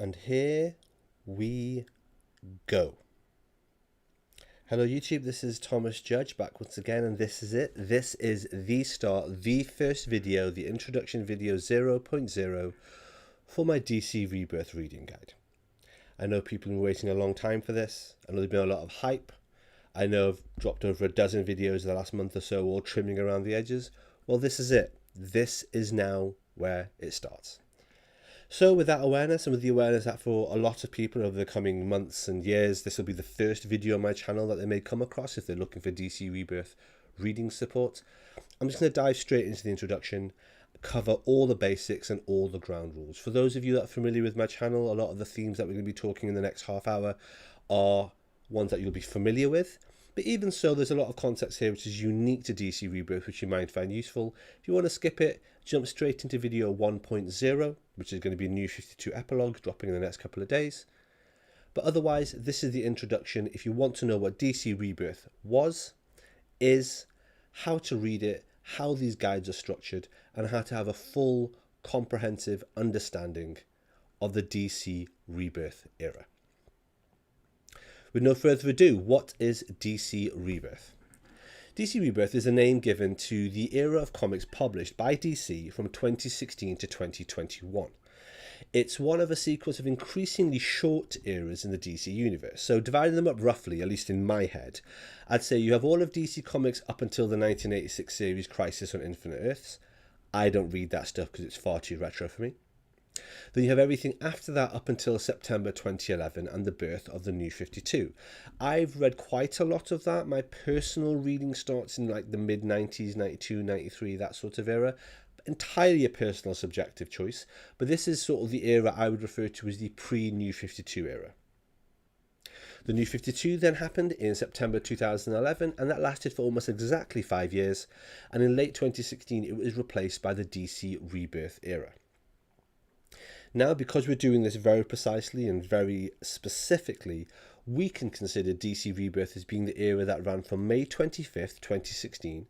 And here we go. Hello YouTube, this is Thomas Judge back once again, and this is it. This is the start, the first video, the introduction video 0.0 for my DC Rebirth reading guide. I know people have been waiting a long time for this. I know there's been a lot of hype. I know I've dropped over a dozen videos in the last month or so, all trimming around the edges. Well, this is it. This is now where it starts. So with that awareness, and with the awareness that for a lot of people over the coming months and years, this will be the first video on my channel that they may come across if they're looking for DC Rebirth reading support, I'm just going to dive straight into the introduction, cover all the basics and all the ground rules. For those of you that are familiar with my channel, a lot of the themes that we're going to be talking in the next half hour are ones that you'll be familiar with. But even so, there's a lot of context here which is unique to DC Rebirth, which you might find useful. If you want to skip it, jump straight into video 1.0, which is going to be a New 52 epilogue dropping in the next couple of days. But otherwise, this is the introduction. If you want to know what DC Rebirth was, is, how to read it, how these guides are structured, and how to have a full, comprehensive understanding of the DC Rebirth era. With no further ado, what is DC Rebirth? DC Rebirth is a name given to the era of comics published by DC from 2016 to 2021. It's one of a sequence of increasingly short eras in the DC universe. So dividing them up roughly, at least in my head, I'd say you have all of DC Comics up until the 1986 series Crisis on Infinite Earths. I don't read that stuff because it's far too retro for me. Then you have everything after that up until September 2011 and the birth of the New 52. I've read quite a lot of that. My personal reading starts in like the mid-90s, 92, 93, that sort of era. Entirely a personal subjective choice, but this is sort of the era I would refer to as the pre-New 52 era. The New 52 then happened in September 2011, and that lasted for almost exactly 5 years, and in late 2016 it was replaced by the DC Rebirth era. Now, because we're doing this very precisely and very specifically, we can consider DC Rebirth as being the era that ran from May 25th, 2016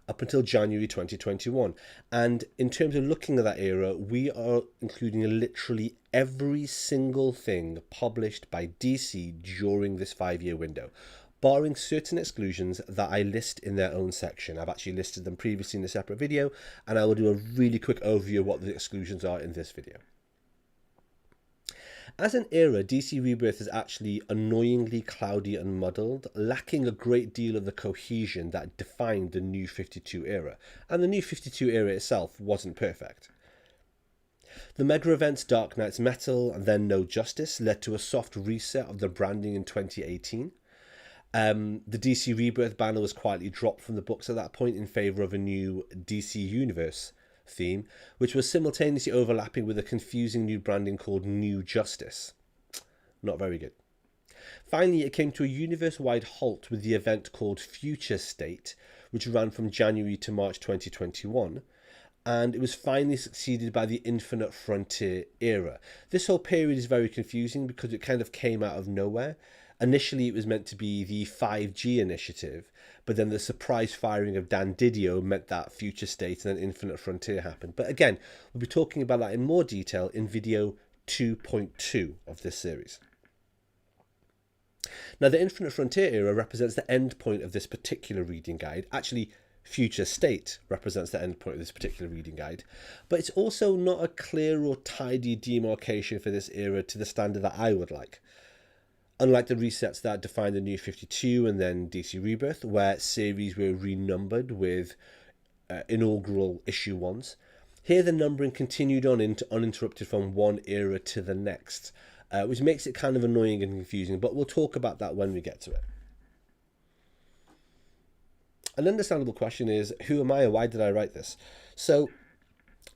up until January 2021. And in terms of looking at that era, we are including literally every single thing published by DC during this 5-year window, barring certain exclusions that I list in their own section. I've actually listed them previously in a separate video, and I will do a really quick overview of what the exclusions are in this video. As an era, DC Rebirth is actually annoyingly cloudy and muddled, lacking a great deal of the cohesion that defined the New 52 era, and the New 52 era itself wasn't perfect. The mega events Dark Knight's Metal and then No Justice led to a soft reset of the branding in 2018. The DC Rebirth banner was quietly dropped from the books at that point in favour of a new DC Universe theme, which was simultaneously overlapping with a confusing new branding called New Justice. Not very good. Finally, it came to a universe-wide halt with the event called Future State, which ran from January to March 2021, and it was finally succeeded by the Infinite Frontier era. This whole period is very confusing because it kind of came out of nowhere. Initially, it was meant to be the 5G initiative, but then the surprise firing of Dan Didio meant that Future State and then Infinite Frontier happened. But again, we'll be talking about that in more detail in video 2.2 of this series. Now, the Infinite Frontier era represents the end point of this particular reading guide. Actually, Future State represents the end point of this particular reading guide, but it's also not a clear or tidy demarcation for this era to the standard that I would like. Unlike the resets that defined the New 52 and then DC Rebirth, where series were renumbered with inaugural issue 1s, here the numbering continued on uninterrupted from one era to the next, which makes it kind of annoying and confusing, but we'll talk about that when we get to it. An understandable question is, who am I and why did I write this? So,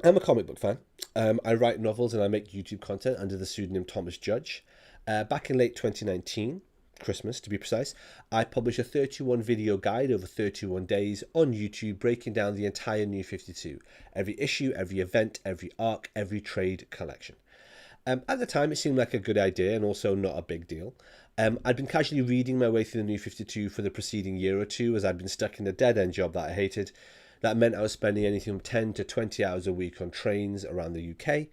I'm a comic book fan. I write novels and I make YouTube content under the pseudonym Thomas Judge. Back in late 2019, Christmas to be precise, I published a 31 video guide over 31 days on YouTube breaking down the entire New 52. Every issue, every event, every arc, every trade collection. At the time, it seemed like a good idea and also not a big deal. I'd been casually reading my way through the New 52 for the preceding year or two as I'd been stuck in a dead-end job that I hated. That meant I was spending anything from 10 to 20 hours a week on trains around the UK,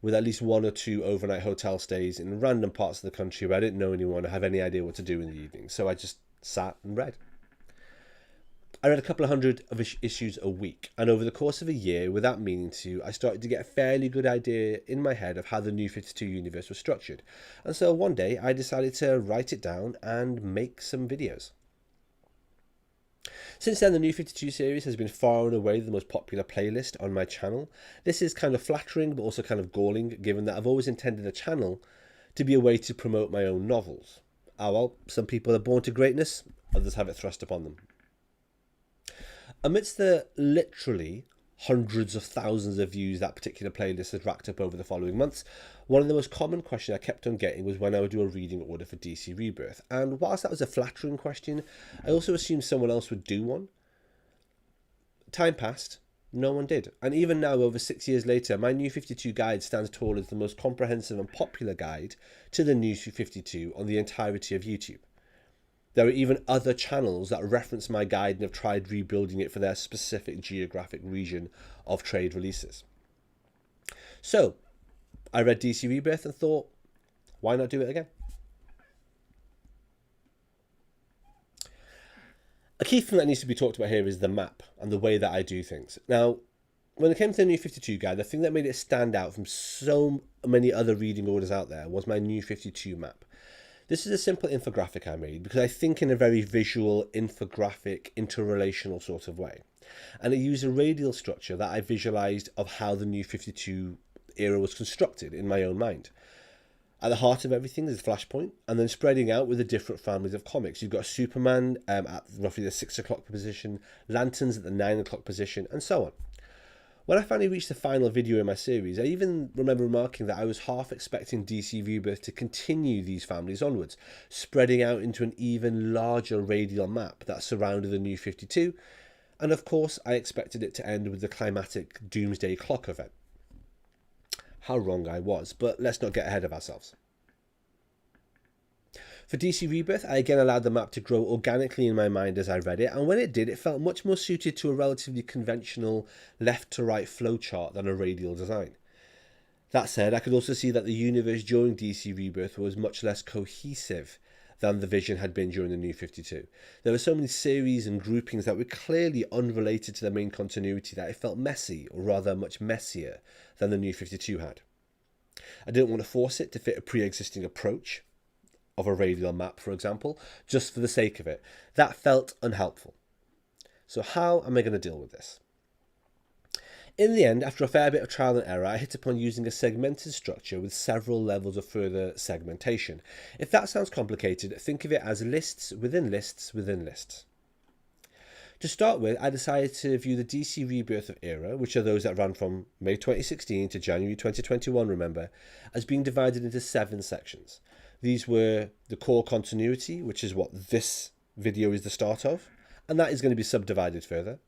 with at least 1 or 2 overnight hotel stays in random parts of the country where I didn't know anyone or have any idea what to do in the evening. So I just sat and read. I read a couple of hundred of issues a week, and over the course of a year, without meaning to, I started to get a fairly good idea in my head of how the New 52 universe was structured. And so one day I decided to write it down and make some videos. Since then, the New 52 series has been far and away the most popular playlist on my channel. This is kind of flattering, but also kind of galling, given that I've always intended the channel to be a way to promote my own novels. Ah well, some people are born to greatness, others have it thrust upon them. Amidst the literally hundreds of thousands of views that particular playlist has racked up over the following months, one of the most common questions I kept on getting was when I would do a reading order for DC Rebirth. And whilst that was a flattering question, I also assumed someone else would do one. Time passed, no one did. And even now, over 6 years later, my New 52 guide stands tall as the most comprehensive and popular guide to the New 52 on the entirety of YouTube. There are even other channels that reference my guide and have tried rebuilding it for their specific geographic region of trade releases. So, I read DC Rebirth and thought, why not do it again? A key thing that needs to be talked about here is the map and the way that I do things. Now, when it came to the New 52 guide, the thing that made it stand out from so many other reading orders out there was my New 52 map. This is a simple infographic I made because I think in a very visual, infographic, interrelational sort of way. And it used a radial structure that I visualized of how the New 52 era was constructed in my own mind. At the heart of everything is Flashpoint, and then spreading out with the different families of comics. You've got Superman at roughly the 6 o'clock position, Lanterns at the 9 o'clock position, and so on. When I finally reached the final video in my series, I even remember remarking that I was half expecting DC Rebirth to continue these families onwards, spreading out into an even larger radial map that surrounded the New 52, and of course I expected it to end with the climatic Doomsday Clock event. How wrong I was, but let's not get ahead of ourselves. For DC Rebirth, I again allowed the map to grow organically in my mind as I read it, and when it did, it felt much more suited to a relatively conventional left-to-right flowchart than a radial design. That said, I could also see that the universe during DC Rebirth was much less cohesive than the vision had been during the New 52. There were so many series and groupings that were clearly unrelated to the main continuity that it felt messy, or rather much messier than the New 52 had. I didn't want to force it to fit a pre-existing approach of a radial map, for example, just for the sake of it. That felt unhelpful. So how am I going to deal with this? In the end, after a fair bit of trial and error, I hit upon using a segmented structure with several levels of further segmentation. If that sounds complicated, think of it as lists within lists within lists. To start with, I decided to view the DC Rebirth era, which are those that ran from May 2016 to January 2021, remember, as being divided into 7 sections. These were the core continuity, which is what this video is the start of, and that is going to be subdivided further.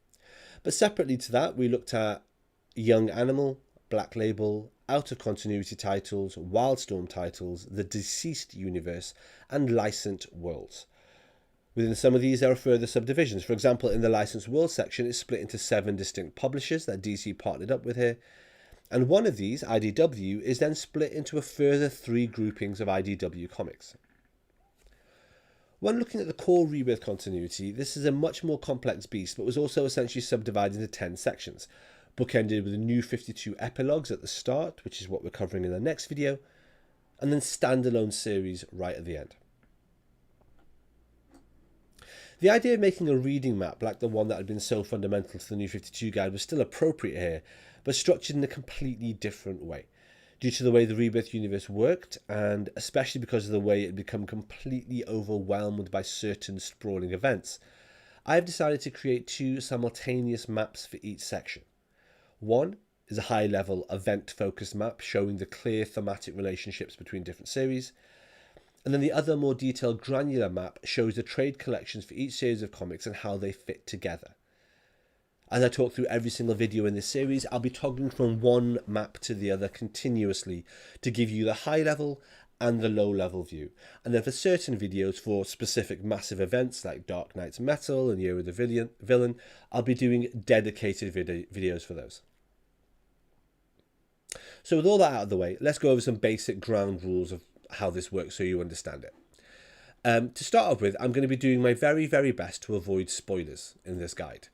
But separately to that, we looked at Young Animal, Black Label, Out of Continuity titles, Wildstorm titles, the Deceased Universe, and Licensed Worlds. Within some of these, there are further subdivisions. For example, in the Licensed World section, it's split into 7 distinct publishers that DC partnered up with here. And one of these, IDW, is then split into a further 3 groupings of IDW comics. When looking at the core Rebirth continuity, this is a much more complex beast, but was also essentially subdivided into 10 sections, bookended with the New 52 epilogues at the start, which is what we're covering in the next video, and then standalone series right at the end. The idea of making a reading map like the one that had been so fundamental to the New 52 guide was still appropriate here, but structured in a completely different way, due to the way the Rebirth universe worked, and especially because of the way it had become completely overwhelmed by certain sprawling events. I have decided to create 2 simultaneous maps for each section. One is a high-level event-focused map showing the clear thematic relationships between different series, and then the other more detailed granular map shows the trade collections for each series of comics and how they fit together. As I talk through every single video in this series, I'll be toggling from one map to the other continuously to give you the high level and the low level view. And then for certain videos for specific massive events like Dark Knight's Metal and Year of the Villain, I'll be doing dedicated videos for those. So with all that out of the way, let's go over some basic ground rules of how this works so you understand it. To start off with, I'm going to be doing my very, very best to avoid spoilers in this guide.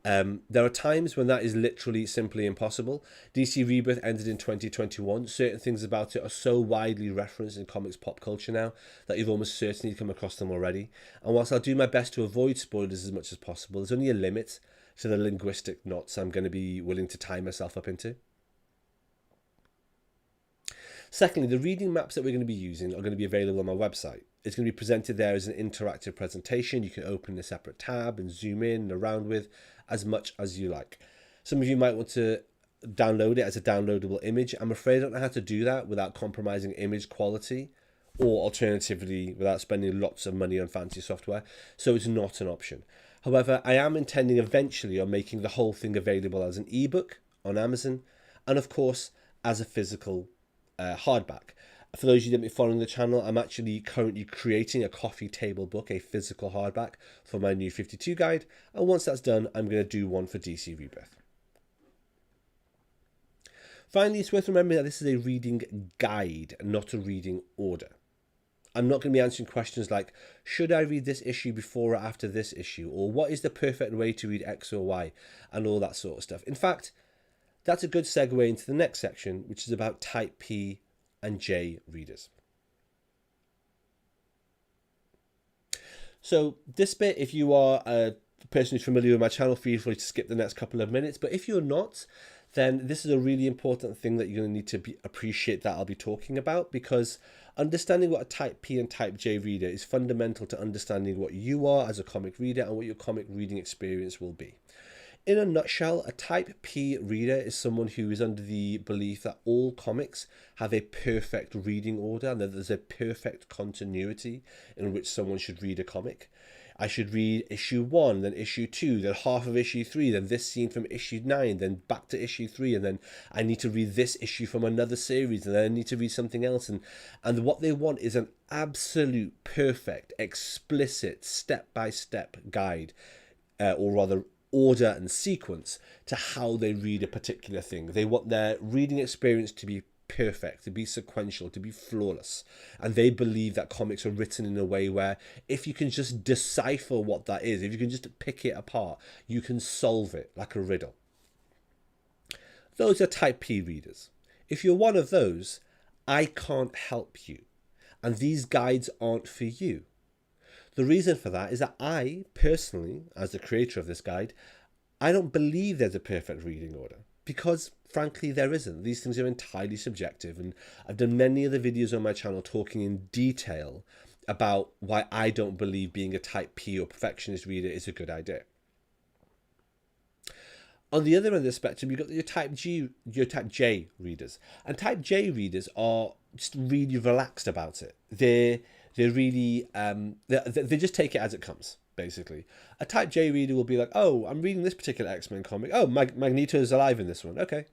There are times when that is literally simply impossible. DC Rebirth ended in 2021. Certain things about it are so widely referenced in comics pop culture now that you've almost certainly come across them already. And whilst I'll do my best to avoid spoilers as much as possible, there's only a limit to the linguistic knots I'm going to be willing to tie myself up into. Secondly, the reading maps that we're going to be using are going to be available on my website. It's going to be presented there as an interactive presentation. You can open a separate tab and zoom in and around with as much as you like. Some of you might want to download it as a downloadable image. I'm afraid I don't know how to do that without compromising image quality, or alternatively without spending lots of money on fancy software, so it's not an option. However, I am intending eventually on making the whole thing available as an ebook on Amazon, and of course as a physical hardback. For those of you that have been following the channel, I'm actually currently creating a coffee table book, a physical hardback for my new 52 guide, and once that's done, I'm going to do one for DC Rebirth. Finally, it's worth remembering that this is a reading guide, not a reading order. I'm not going to be answering questions like, should I read this issue before or after this issue? Or what is the perfect way to read X or Y? And all that sort of stuff. In fact, that's a good segue into the next section, which is about Type P and J readers. So this bit, if you are a person who's familiar with my channel, feel free to skip the next couple of minutes. But if you're not, then this is a really important thing that you're going to need to appreciate that I'll be talking about, because understanding what a Type P and Type J reader is fundamental to understanding what you are as a comic reader and what your comic reading experience will be. In a nutshell, a Type P reader is someone who is under the belief that all comics have a perfect reading order and that there's a perfect continuity in which someone should read a comic. I should read issue 1, then issue 2, then half of issue 3, then this scene from issue 9, then back to issue 3, and then I need to read this issue from another series, and then I need to read something else. And what they want is an absolute, perfect, explicit, step-by-step guide, or rather order and sequence to how they read a particular thing. They want their reading experience to be perfect, to be sequential, to be flawless. And they believe that comics are written in a way where if you can just decipher what that is, if you can just pick it apart, you can solve it like a riddle. Those are Type P readers. If you're one of those, I can't help you. And these guides aren't for you. The reason for that is that I, personally, as the creator of this guide, I don't believe there's a perfect reading order. Because, frankly, there isn't. These things are entirely subjective, and I've done many of the videos on my channel talking in detail about why I don't believe being a Type P or perfectionist reader is a good idea. On the other end of the spectrum, you've got your Type J readers. And Type J readers are just really relaxed about it. They're really, they just take it as it comes, basically. A Type J reader will be like, oh, I'm reading this particular X-Men comic. Oh, Magneto's alive in this one. Okay.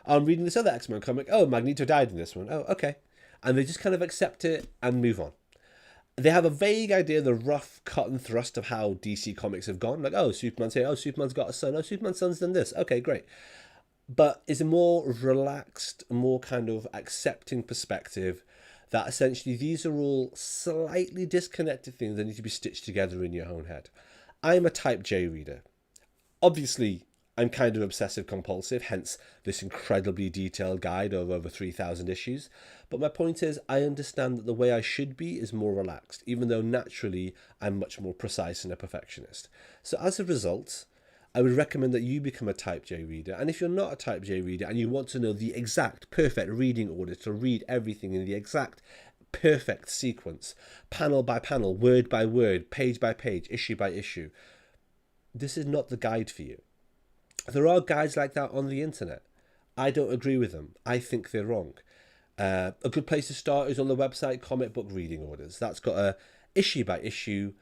I'm reading this other X-Men comic. Oh, Magneto died in this one. Oh, okay. And they just kind of accept it and move on. They have a vague idea of the rough cut and thrust of how DC comics have gone. Like, oh, Superman's here. Oh, Superman's got a son. Oh, Superman's son's done this. Okay, great. But it's a more relaxed, more kind of accepting perspective that essentially these are all slightly disconnected things that need to be stitched together in your own head. I'm a Type J reader. Obviously, I'm kind of obsessive compulsive, hence this incredibly detailed guide of over 3,000 issues. But my point is, I understand that the way I should be is more relaxed, even though naturally I'm much more precise and a perfectionist. So as a result, I would recommend that you become a Type J reader. And if you're not a Type J reader and you want to know the exact perfect reading order to read everything in the exact perfect sequence, panel by panel, word by word, page by page, issue by issue, this is not the guide for you. There are guides like that on the internet. I don't agree with them. I think they're wrong. A good place to start is on the website Comic Book Reading Orders. That's got a issue by issue,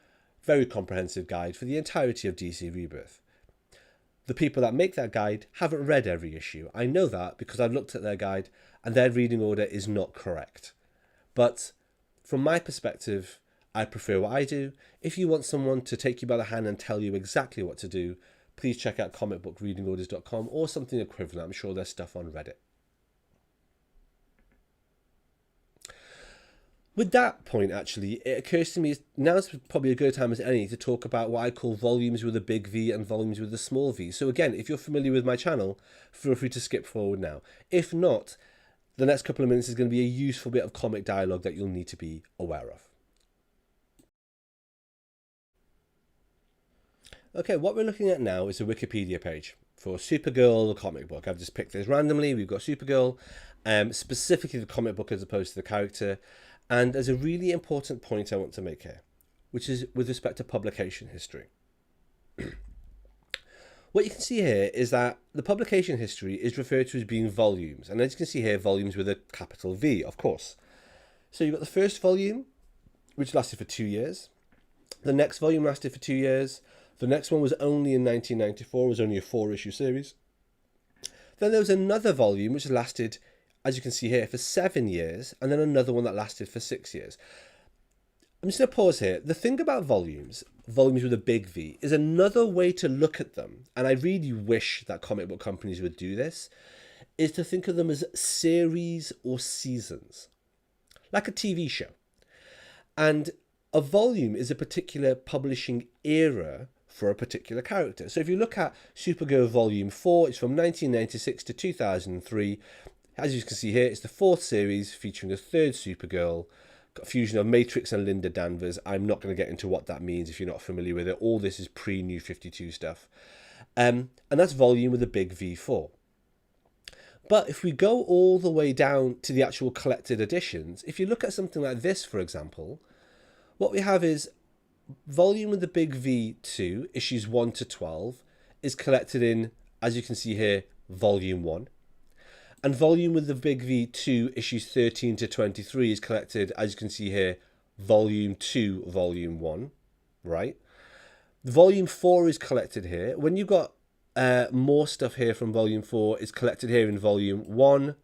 very comprehensive guide for the entirety of DC Rebirth. The people that make that guide haven't read every issue. I know that because I've looked at their guide and their reading order is not correct. But from my perspective, I prefer what I do. If you want someone to take you by the hand and tell you exactly what to do, please check out comicbookreadingorders.com or something equivalent. I'm sure there's stuff on Reddit. With that point, actually, it occurs to me now's probably a good time as any to talk about what I call volumes with a big V and volumes with a small v. So again, if you're familiar with my channel, feel free to skip forward now. If not, the next couple of minutes is going to be a useful bit of comic dialogue that you'll need to be aware of. Okay, what we're looking at now is a Wikipedia page for Supergirl, the comic book. I've just picked this randomly. We've got Supergirl, specifically the comic book as opposed to the character. And there's a really important point I want to make here, which is with respect to publication history. What you can see here is that the publication history is referred to as being volumes. And as you can see here, volumes with a capital V, of course. So you've got the first volume, which lasted for 2 years. The next volume lasted for 2 years. The next one was only in 1994, it was only a 4-issue series. Then there was another volume which lasted, as you can see here, for 7 years, and then another one that lasted for 6 years. I'm just going to pause here. The thing about volumes with a big V, is another way to look at them, and I really wish that comic book companies would do this, is to think of them as series or seasons, like a TV show. And a volume is a particular publishing era for a particular character. So if you look at Supergirl Volume 4, it's from 1996 to 2003. As you can see here, it's the 4th series featuring the 3rd Supergirl, got a fusion of Matrix and Linda Danvers. I'm not going to get into what that means if you're not familiar with it. All this is pre-New 52 stuff. And that's volume with a big V4. But if we go all the way down to the actual collected editions, if you look at something like this, for example, what we have is volume with the big V2, issues 1 to 12, is collected in, as you can see here, volume 1. And volume with the big V2, issues 13 to 23, is collected, as you can see here, volume 2, volume 1, right? Volume 4 is collected here. When you've got more stuff here from volume 4, it's collected here in volume 1,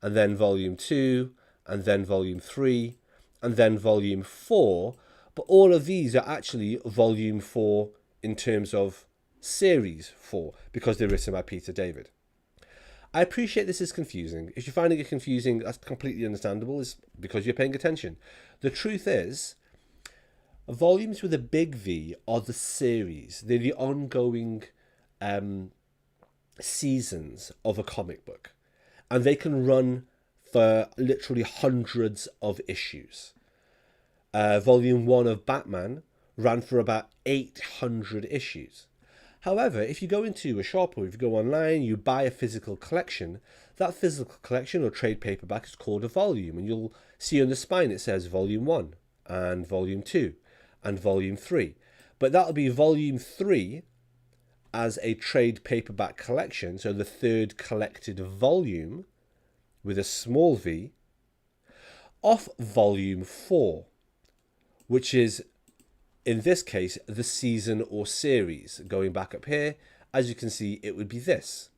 and then volume 2, and then volume 3, and then volume 4. But all of these are actually volume 4 in terms of series 4, because they're written by Peter David. I appreciate this is confusing. If you're finding it confusing, that's completely understandable. It's because you're paying attention. The truth is, volumes with a big V are the series. They're the ongoing seasons of a comic book. And they can run for literally hundreds of issues. Volume 1 of Batman ran for about 800 issues. However, if you go into a shop or if you go online, you buy a physical collection, that physical collection or trade paperback is called a volume. And you'll see on the spine it says volume 1 and volume 2 and volume 3. But that'll be volume 3 as a trade paperback collection, so the 3rd collected volume with a small v, off volume 4, which is, in this case, the season or series. Going back up here, as you can see, it would be this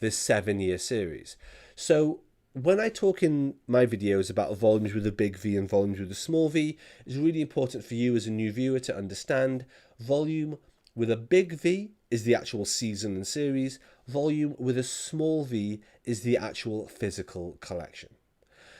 7-year series. So when I talk in my videos about volumes with a big V and volumes with a small v, it's really important for you as a new viewer to understand volume with a big V is the actual season and series. Volume with a small v is the actual physical collection.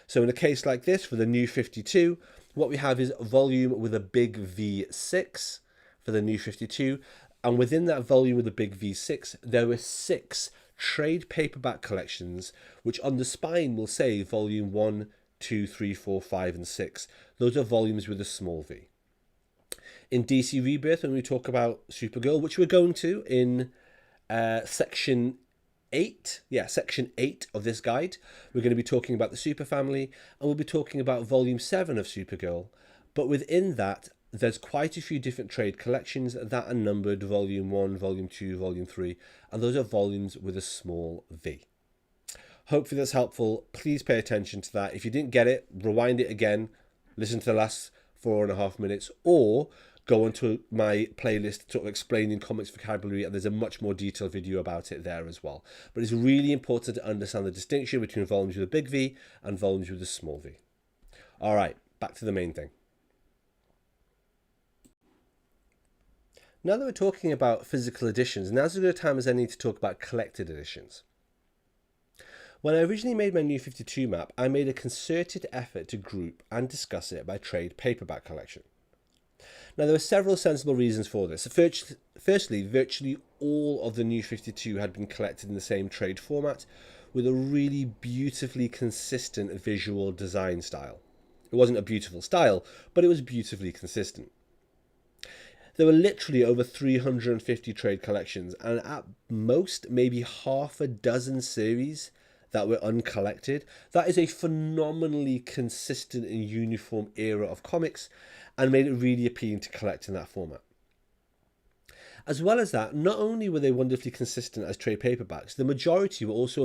So in a case like this, for the New 52, what we have is volume with a big V6 for the New 52. And within that volume with a big V6, there were 6 trade paperback collections, which on the spine will say volume 1, 2, 3, 4, 5, and 6. Those are volumes with a small v. In DC Rebirth, when we talk about Supergirl, which we're going to in section 8, section 8 of this guide, we're going to be talking about the Super Family, and we'll be talking about volume 7 of Supergirl. But within that, there's quite a few different trade collections that are numbered volume 1, volume 2, volume 3, and those are volumes with a small v. Hopefully that's helpful. Please pay attention to that. If you didn't get it, rewind it again, listen to the last 4.5 minutes, or go onto my playlist sort of explaining comics vocabulary, and there's a much more detailed video about it there as well. But it's really important to understand the distinction between volumes with a big V and volumes with a small v. All right, back to the main thing. Now that we're talking about physical editions, now's as good a time as any to talk about collected editions. When I originally made my New 52 map, I made a concerted effort to group and discuss it by trade paperback collection. Now, there were several sensible reasons for this. Firstly, virtually all of the New 52 had been collected in the same trade format with a really beautifully consistent visual design style. It wasn't a beautiful style, but it was beautifully consistent. There were literally over 350 trade collections, and at most, maybe half a dozen series that were uncollected. That is a phenomenally consistent and uniform era of comics, and made it really appealing to collect in that format. As well as that, not only were they wonderfully consistent as trade paperbacks, the majority were also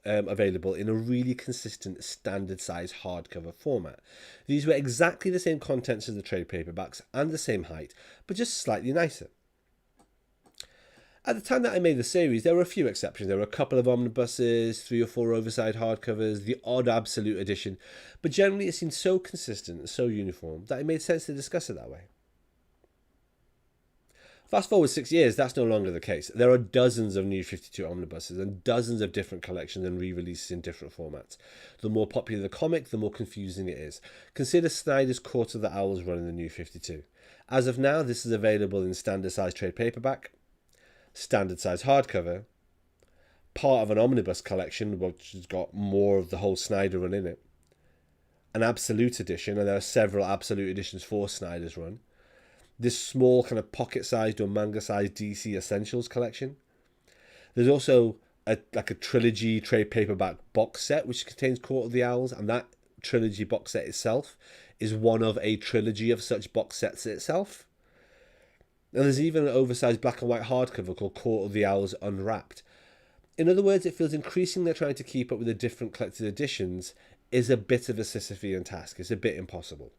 available in a really consistent standard size hardcover format. These were exactly the same contents as the trade paperbacks and the same height, but just slightly nicer. At the time that I made the series, there were a few exceptions. There were a couple of omnibuses, 3 or 4 oversized hardcovers, the odd absolute edition, but generally it seemed so consistent and so uniform that it made sense to discuss it that way. Fast forward 6 years, that's no longer the case. There are dozens of New 52 omnibuses and dozens of different collections and re-releases in different formats. The more popular the comic, the more confusing it is. Consider Snyder's Court of the Owls run in the New 52. As of now, this is available in standard size trade paperback, standard size hardcover, part of an omnibus collection which has got more of the whole Snyder run in it, an absolute edition, and there are several absolute editions for Snyder's run, this small kind of pocket-sized or manga-sized DC Essentials collection. There's also a trilogy trade paperback box set which contains Court of the Owls, and that trilogy box set itself is one of a trilogy of such box sets itself. And there's even an oversized black and white hardcover called Court of the Owls Unwrapped. In other words, it feels increasingly they're trying to keep up with the different collected editions is a bit of a Sisyphean task. It's a bit impossible.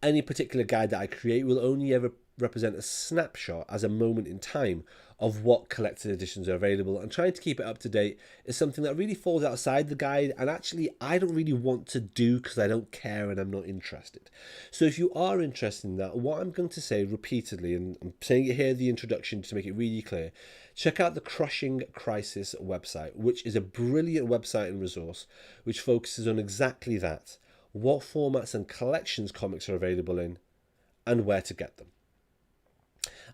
Any particular guide that I create will only ever represent a snapshot as a moment in time of what collected editions are available, and trying to keep it up to date is something that really falls outside the guide, and actually I don't really want to do because I don't care and I'm not interested. So if you are interested in that, what I'm going to say repeatedly, and I'm saying it here in the introduction to make it really clear, check out the Crushing Crisis website, which is a brilliant website and resource which focuses on exactly that: what formats and collections comics are available in, and where to get them.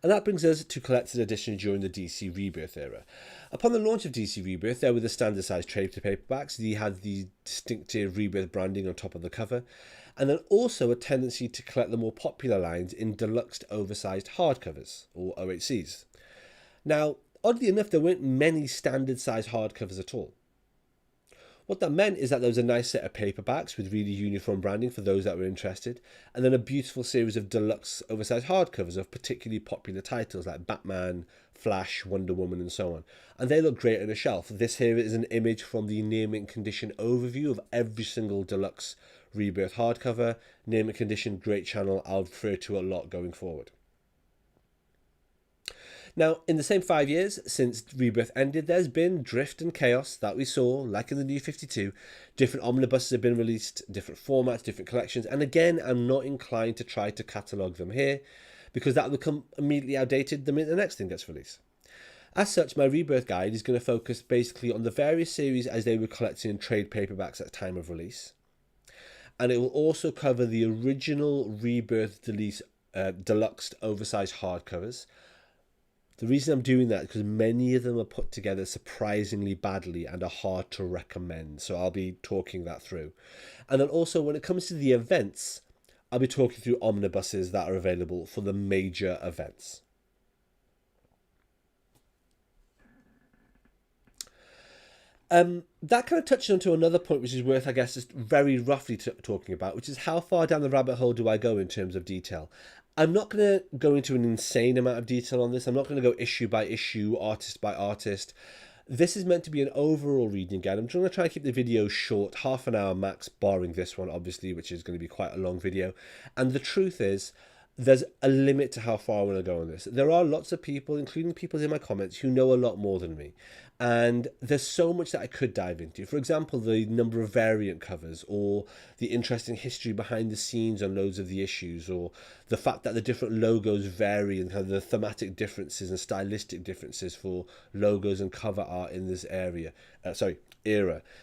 And that brings us to collected editions during the DC Rebirth era. Upon the launch of DC Rebirth, there were the standard size trade paperbacks. They had the distinctive Rebirth branding on top of the cover, and then also a tendency to collect the more popular lines in deluxe oversized hardcovers, or OHCs. Now, oddly enough, there weren't many standard size hardcovers at all. What that meant is that there was a nice set of paperbacks with really uniform branding for those that were interested, and then a beautiful series of deluxe oversized hardcovers of particularly popular titles like Batman, Flash, Wonder Woman, and so on. And they look great on a shelf. This here is an image from the near mint condition overview of every single deluxe Rebirth hardcover. Near mint condition, great channel, I'll refer to a lot going forward. Now, in the same 5 years since Rebirth ended, there's been drift and chaos that we saw, like in the New 52. Different omnibuses have been released, different formats, different collections, and again, I'm not inclined to try to catalogue them here, because that will become immediately outdated the minute the next thing gets released. As such, my Rebirth guide is going to focus basically on the various series as they were collected in trade paperbacks at the time of release, and it will also cover the original Rebirth deluxe oversized hardcovers. The reason I'm doing that is because many of them are put together surprisingly badly and are hard to recommend. So I'll be talking that through. And then also when it comes to the events, I'll be talking through omnibuses that are available for the major events. That kind of touches on to another point which is worth, I guess, just very roughly talking about, which is how far down the rabbit hole do I go in terms of detail. I'm not going to go into an insane amount of detail on this. I'm not going to go issue by issue, artist by artist. This is meant to be an overall reading guide. I'm going to try and keep the video short, half an hour max, barring this one, obviously, which is going to be quite a long video. And the truth is, there's a limit to how far I want to go on this. There are lots of people, including people in my comments, who know a lot more than me. And there's so much that I could dive into. For example, the number of variant covers, or the interesting history behind the scenes on loads of the issues, or the fact that the different logos vary and kind of the thematic differences and stylistic differences for logos and cover art in this era.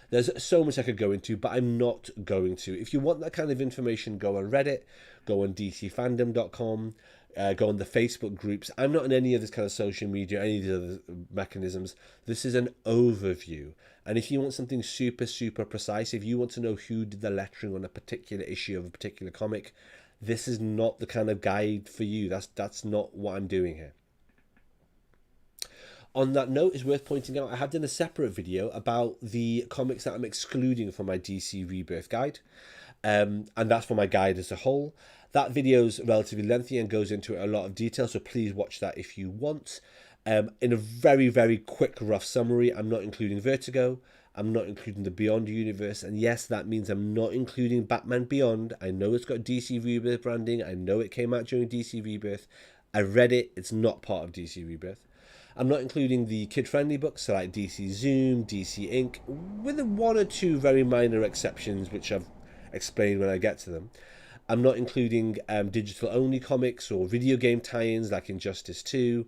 There's so much I could go into, but I'm not going to. If you want that kind of information, go on Reddit, go on dcfandom.com, go on the Facebook groups. I'm not in any of this kind of social media, any of these other mechanisms. This is an overview. And if you want something super, super precise, if you want to know who did the lettering on a particular issue of a particular comic, this is not the kind of guide for you. That's not what I'm doing here. On that note, it's worth pointing out I have done a separate video about the comics that I'm excluding from my DC Rebirth guide. And that's for my guide as a whole. That video is relatively lengthy and goes into a lot of detail, so please watch that if you want. In a very, very quick, rough summary, I'm not including Vertigo. I'm not including the Beyond universe. And yes, that means I'm not including Batman Beyond. I know it's got DC Rebirth branding. I know it came out during DC Rebirth. I read it. It's not part of DC Rebirth. I'm not including the kid-friendly books, so like DC Zoom, DC Ink, with one or two very minor exceptions, which I've explained when I get to them. I'm not including digital-only comics or video game tie-ins like Injustice 2.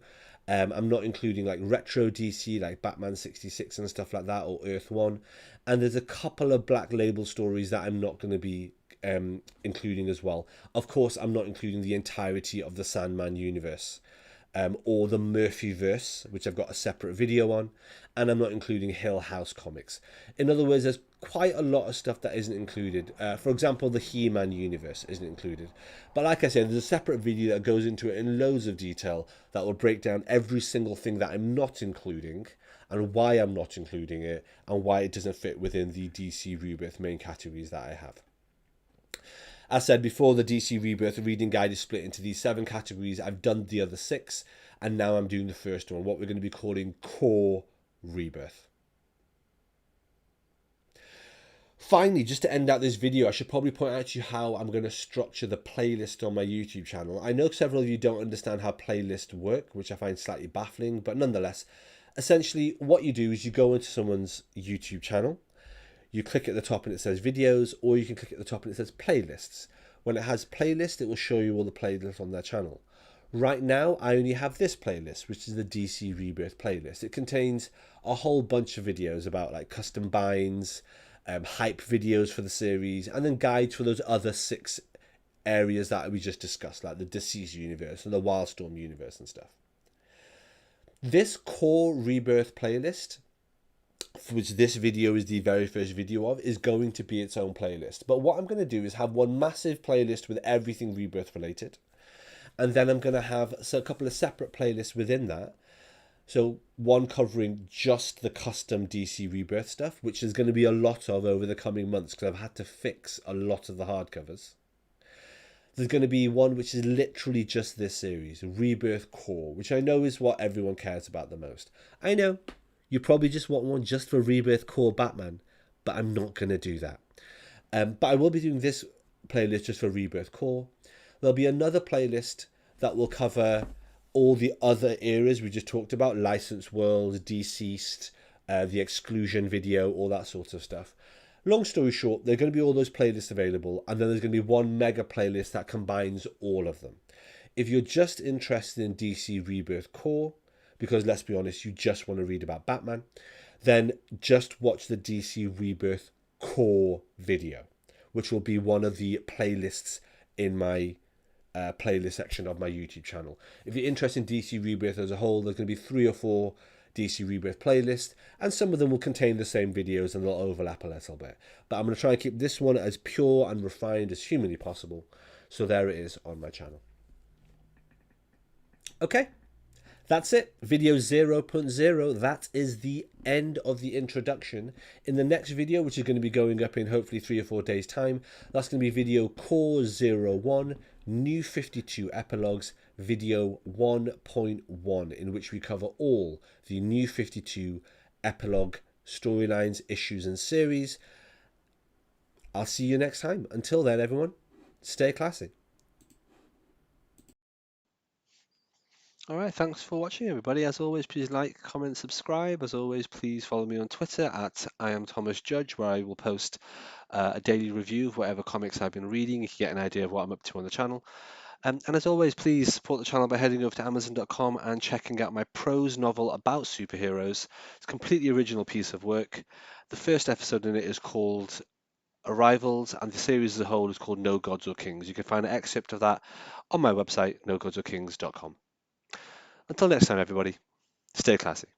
I'm not including like retro DC like Batman 66 and stuff like that, or Earth 1. And there's a couple of Black Label stories that I'm not going to be including as well. Of course, I'm not including the entirety of the Sandman universe. Or the Murphyverse, which I've got a separate video on, and I'm not including Hill House comics. In other words, there's quite a lot of stuff that isn't included. For example, the He-Man universe isn't included. But like I said, there's a separate video that goes into it in loads of detail that will break down every single thing that I'm not including, and why I'm not including it, and why it doesn't fit within the DC Rebirth main categories that I have. As said before, the DC Rebirth reading guide is split into these 7 categories. I've done the other 6, and now I'm doing the first one, what we're going to be calling Core Rebirth. Finally, just to end out this video, I should probably point out to you how I'm going to structure the playlist on my YouTube channel. I know several of you don't understand how playlists work, which I find slightly baffling, but nonetheless, essentially what you do is you go into someone's YouTube channel, you click at the top and it says videos, or you can click at the top and it says playlists. When it has playlist, it will show you all the playlists on their channel. Right now, I only have this playlist, which is the DC Rebirth playlist. It contains a whole bunch of videos about like custom binds, hype videos for the series, and then guides for those other 6 areas that we just discussed, like the Deceased universe and the Wildstorm universe and stuff. This Core Rebirth playlist, which this video is the very first video of, is going to be its own playlist. But what I'm going to do is have one massive playlist with everything Rebirth related. And then I'm going to have a couple of separate playlists within that. So one covering just the custom DC Rebirth stuff, which is going to be a lot of over the coming months because I've had to fix a lot of the hardcovers. There's going to be one which is literally just this series, Rebirth Core, which I know is what everyone cares about the most. I know. You probably just want one just for Rebirth Core Batman, but I'm not going to do that. But I will be doing this playlist just for Rebirth Core. There'll be another playlist that will cover all the other eras we just talked about, Licensed World, Deceased, the Exclusion video, all that sort of stuff. Long story short, there are going to be all those playlists available, and then there's going to be one mega playlist that combines all of them. If you're just interested in DC Rebirth Core, because let's be honest, you just want to read about Batman, then just watch the DC Rebirth Core video, which will be one of the playlists in my playlist section of my YouTube channel. If you're interested in DC Rebirth as a whole, there's going to be 3 or 4 DC Rebirth playlists, and some of them will contain the same videos and they'll overlap a little bit. But I'm going to try and keep this one as pure and refined as humanly possible. So there it is on my channel. Okay. That's it. Video 0.0. That is the end of the introduction. In the next video, which is going to be going up in hopefully 3 or 4 days' time, that's going to be video Core 01, New 52 Epilogues, video 1.1, in which we cover all the New 52 epilogue storylines, issues, and series. I'll see you next time. Until then, everyone, stay classy. All right, thanks for watching, everybody. As always, please like, comment, subscribe. As always, please follow me on Twitter at I am Thomas Judge, where I will post a daily review of whatever comics I've been reading. You can get an idea of what I'm up to on the channel. And as always, please support the channel by heading over to Amazon.com and checking out my prose novel about superheroes. It's a completely original piece of work. The first episode in it is called Arrivals, and the series as a whole is called No Gods or Kings. You can find an excerpt of that on my website, nogodsorkings.com. Until next time, everybody, stay classy.